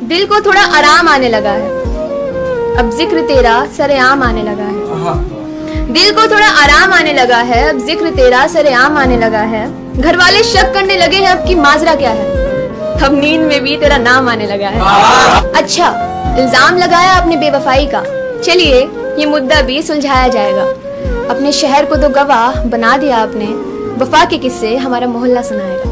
दिल को थोड़ा आराम आने लगा है, अब जिक्र तेरा सरेआम आने लगा है। दिल को थोड़ा आराम आने लगा है, अब जिक्र तेरा सरेआम आने लगा है। घर वाले शक करने लगे हैं अब कि माजरा क्या है, अब नींद में भी तेरा नाम आने लगा है। अच्छा, इल्जाम लगाया अपने बेवफाई का, चलिए ये मुद्दा भी सुलझाया जाएगा। अपने शहर को तो गवाह बना दिया आपने, वफा के किस्से हमारा मोहल्ला सुनाएगा।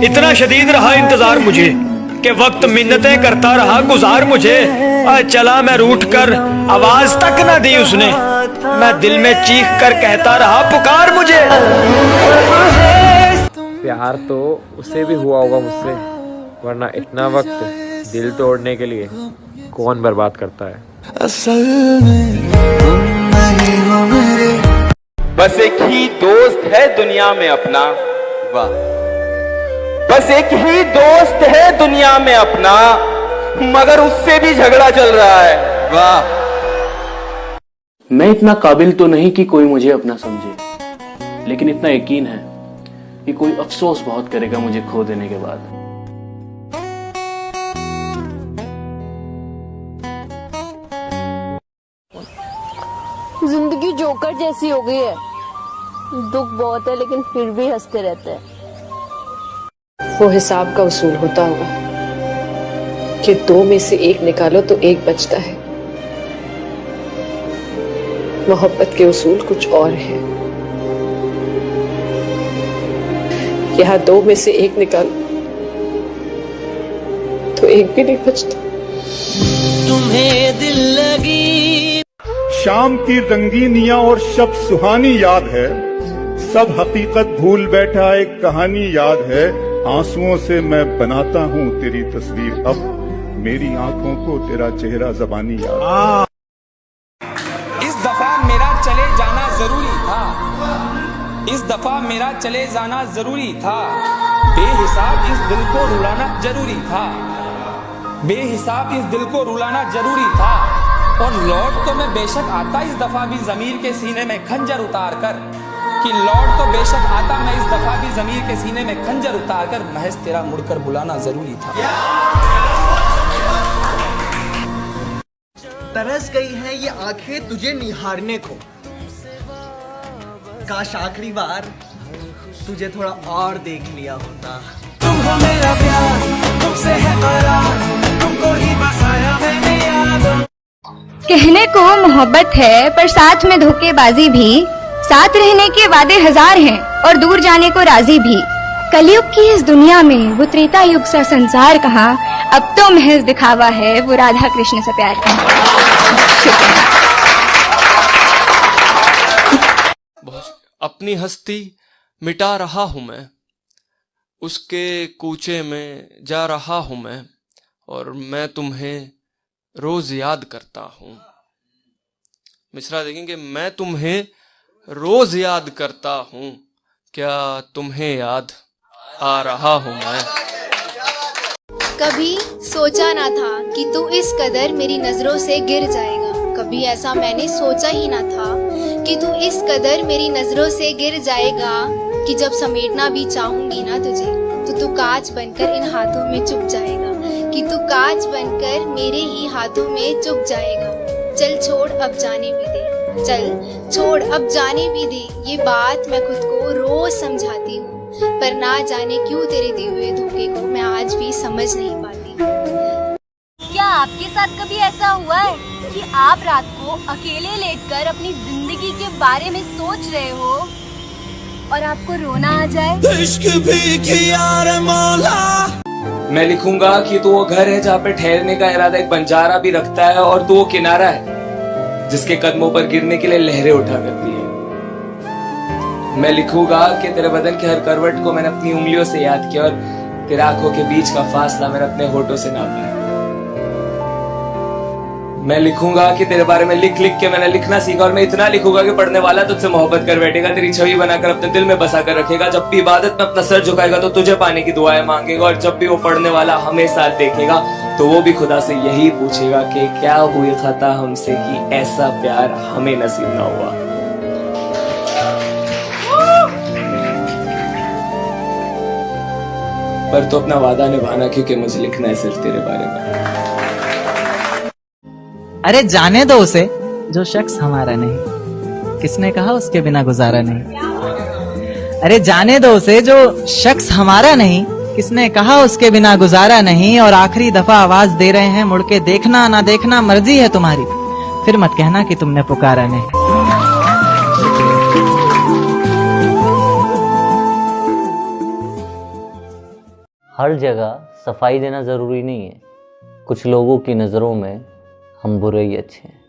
इतना शदीद रहा इंतजार मुझे कि वक्त मिन्नतें करता रहा गुजार मुझे। चला मैं रूठ कर, आवाज तक न दी उसने, मैं दिल में चीख कर कहता रहा पुकार मुझे। प्यार तो उसे भी हुआ होगा मुझसे, वरना इतना वक्त दिल तोड़ने के लिए कौन बर्बाद करता है। असल में तुम नहीं हो मेरे, बस एक ही दोस्त है दुनिया में अपना, वाह, बस एक ही दोस्त है दुनिया में अपना, मगर उससे भी झगड़ा चल रहा है, वाह। मैं इतना काबिल तो नहीं कि कोई मुझे अपना समझे, लेकिन इतना यकीन है कि कोई अफसोस बहुत करेगा मुझे खो देने के बाद। जिंदगी जोकर जैसी हो गई है, दुख बहुत है लेकिन फिर भी हंसते रहते हैं। वो हिसाब का उसूल होता होगा कि दो में से एक निकालो तो एक बचता है। मोहब्बत के उसूल कुछ और हैं। यहाँ दो में से एक निकालो तो एक भी नहीं बचता। तुम्हें दिल लगी। शाम की रंगीनियां और शब सुहानी याद है, सब हकीकत भूल बैठा एक कहानी याद है। आंसुओं से मैं बनाता हूँ तेरी तस्वीर, अब मेरी आंखों को तेरा चेहरा ज़बानी याद। इस दफा मेरा चले जाना जरूरी था, इस दफा मेरा चले जाना जरूरी था। बेहिसाब इस दिल को रुलाना जरूरी था, बेहिसाब इस दिल को रुलाना जरूरी था। और लौट तो मैं बेशक आता इस दफा भी ज़मीर के सीने में खंजर उतार कर, कि लौट तो बेशक आता मैं इस दफा भी ज़मीर के सीने में खंजर उतार कर, महज तेरा मुड़कर बुलाना जरूरी था। तरस गई है ये आंखें तुझे निहारने को, काश आखिरी बार तुझे थोड़ा और देख लिया होता। तुम हो मेरा प्यार, तुमसे है करार, तुमको ही बसाया मैंने याद। कहने को मोहब्बत है पर साथ में धोखेबाजी भी, साथ रहने के वादे हजार हैं और दूर जाने को राजी भी। कलयुग की इस दुनिया में वो त्रेता युग सा संसार कहाँ, अब तो महज दिखावा है वो राधा कृष्ण से प्यार कहाँ। अपनी हस्ती मिटा रहा हूँ मैं, उसके कूचे में जा रहा हूँ मैं, और मैं तुम्हें रोज याद करता हूँ। मिसरा देखेंगे, मैं तुम्हें रोज याद करता हूँ, क्या तुम्हें याद आ रहा हूँ मैं। कभी सोचा ना था कि तू इस कदर मेरी नजरों से गिर जाएगा, कभी ऐसा मैंने सोचा ही ना था कि तू इस कदर मेरी नजरों से गिर जाएगा, कि जब समेटना भी चाहूंगी ना तुझे तो तू कांच बनकर इन हाथों में चुप जाएगा, कि तू कांच बनकर मेरे ही हाथों में चुप जाएगा। चल छोड़ अब जाने भी दे, चल छोड़ अब जाने भी दे, ये बात मैं खुद को रोज समझाती हूँ, पर ना जाने क्यों तेरे दिए हुए धोखे को मैं आज भी समझ नहीं पाती। क्या आपके साथ कभी ऐसा हुआ है कि आप रात को अकेले लेटकर अपनी जिंदगी के बारे में सोच रहे हो और आपको रोना आ जाए? इश्क भी किया रे मौला। मैं लिखूंगा कि तू वो घर है जहाँ पे ठहरने का इरादा एक बंजारा भी रखता है, और तू वो किनारा है जिसके कदमों पर गिरने के लिए लहरें उठा करती है। मैं लिखूंगा कि तेरे बदन के हर करवट को मैंने अपनी उंगलियों से याद किया, और तेरे आंखों के बीच का फासला मैंने अपने होठों से नापा है। मैं लिखूंगा कि तेरे बारे में लिख लिख के मैंने लिखना सीखा, और मैं इतना लिखूंगा कि पढ़ने वाला तुझसे मोहब्बत कर बैठेगा, तेरी छवि बनाकर अपने दिल में बसा कर रखेगा। जब भी इबादत में अपना सर झुकाएगा तो तुझे पाने की दुआएं मांगेगा, और जब भी वो पढ़ने वाला हमें साथ देखेगा तो वो भी खुदा से यही पूछेगा कि क्या हुई खता हमसे कि ऐसा प्यार हमें नसीब ना हुआ। पर तो अपना वादा निभाना, क्योंकि मुझे लिखना है सिर्फ तेरे बारे में। अरे जाने दो उसे जो शख्स हमारा नहीं, किसने कहा उसके बिना गुजारा नहीं। अरे जाने दो उसे जो शख्स हमारा नहीं, किसने कहा उसके बिना गुजारा नहीं। और आखिरी दफा आवाज दे रहे हैं, मुड़ के देखना ना देखना मर्जी है तुम्हारी, फिर मत कहना कि तुमने पुकारा नहीं। हर जगह सफाई देना जरूरी नहीं है, कुछ लोगों की नजरों में हम बुरे ही अच्छे हैं।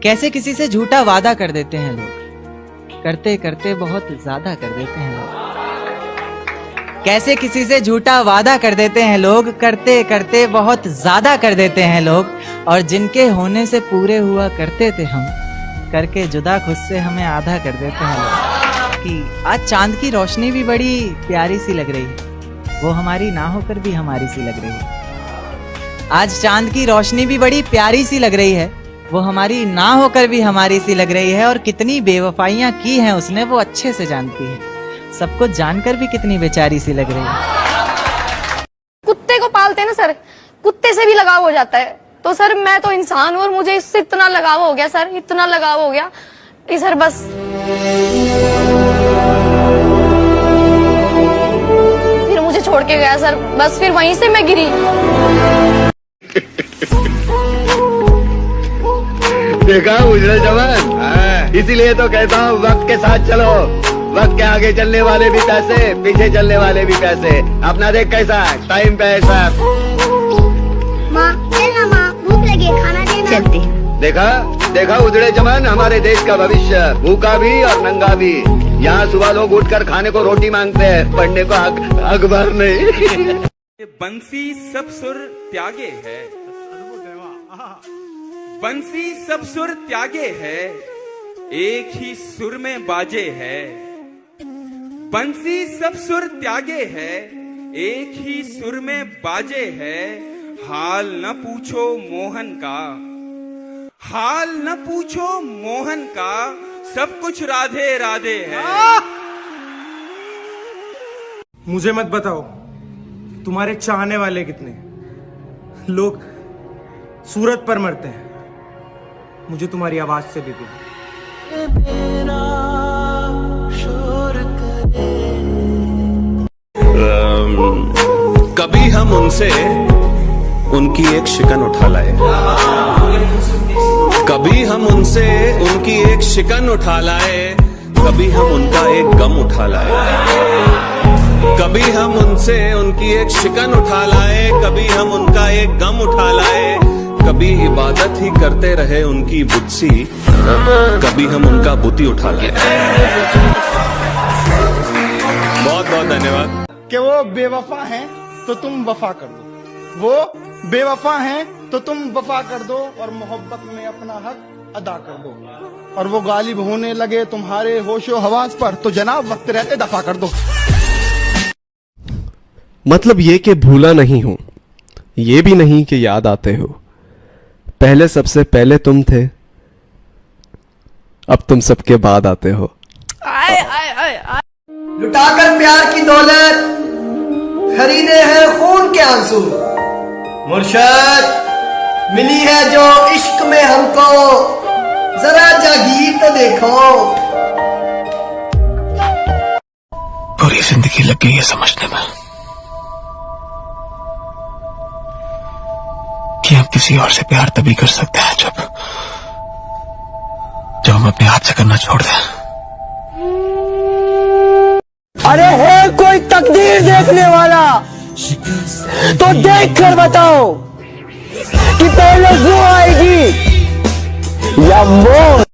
कैसे किसी से झूठा वादा कर देते हैं लोग, करते करते बहुत ज्यादा कर देते हैं लोग। कैसे किसी से झूठा वादा कर देते हैं लोग, करते करते बहुत ज्यादा कर देते हैं लोग। और जिनके होने से पूरे हुआ करते थे हम, करके जुदा खुद से हमें आधा कर देते हैं लोग। कि आज चांद की रोशनी भी बड़ी प्यारी सी लग रही है, वो हमारी ना होकर भी हमारी सी लग रही है। आज चांद की रोशनी भी बड़ी प्यारी सी लग रही है, वो हमारी ना होकर भी हमारी सी लग रही है। और कितनी बेवफाइयां की हैं उसने, वो अच्छे से जानती है, सबको जानकर भी कितनी बेचारी सी लग रही है। कुत्ते को पालते हैं ना सर, कुत्ते से भी लगाव हो जाता है। तो सर मैं तो इंसान हूँ और मुझे इससे इतना लगाव हो गया सर, इतना लगाव हो गया कि सर बस फिर मुझे छोड़ के गया सर, बस फिर वहीं से मैं गिरी। देखा उजड़े जवान, इसीलिए तो कहता हूँ वक्त के साथ चलो। वक्त के आगे चलने वाले भी पैसे, पीछे चलने वाले भी पैसे। अपना देख कैसा टाइम पे ऐसा। माँ चलना, माँ भूख लगी है, खाना देना। चलती। देखा देखा उजड़े जवान, हमारे देश का भविष्य, भूखा भी और नंगा भी। यहाँ सुबह लोग उठकर खाने को रोटी मांगते हैं, पढ़ने को अखबार नहीं। बंसी सब सुर त्यागे है, बंसी सब सुर त्यागे है, एक ही सुर में बाजे है। बंसी सब सुर त्यागे है, एक ही सुर में बाजे है। हाल न पूछो मोहन का, हाल न पूछो मोहन का, सब कुछ राधे राधे है। मुझे मत बताओ तुम्हारे चाहने वाले कितने, लोग सूरत पर मरते हैं, मुझे तुम्हारी आवाज से भी प्यार। कभी हम उनसे उनकी एक शिकन उठा लाए, कभी हम उनसे उनकी एक शिकन उठा लाए, कभी हम उनका एक गम उठा लाए। कभी हम उनसे उनकी एक शिकन उठा लाए, कभी हम उनका एक गम उठा लाए। कभी इबादत ही करते रहे उनकी बुत्सी, कभी हम उनका बुती उठा लाए। बहुत बहुत धन्यवाद। कि वो बेवफा हैं तो तुम वफा कर दो, वो बेवफा हैं तो तुम वफा कर दो और मोहब्बत में अपना हक अदा कर दो। और वो गालिब होने लगे तुम्हारे होशो हवास पर तो जनाब वक्त रहते दफा कर दो। मतलब ये कि भूला नहीं हूं, ये भी नहीं कि याद आते हो। पहले सबसे पहले तुम थे, अब तुम सबके बाद आते हो। लुटाकर प्यार की दौलत खरीदे हैं खून के आंसू। मुर्शद मिली है जो इश्क में हमको, जरा जागीर तो देखो। पूरी जिंदगी लग गई है समझने में कि हम किसी और से प्यार तभी कर सकते हैं जब हम अपने हाथ से करना छोड़ दें। अरे है कोई तकदीर देखने वाला तो देख कर बताओ कि पहले वो आएगी या वो।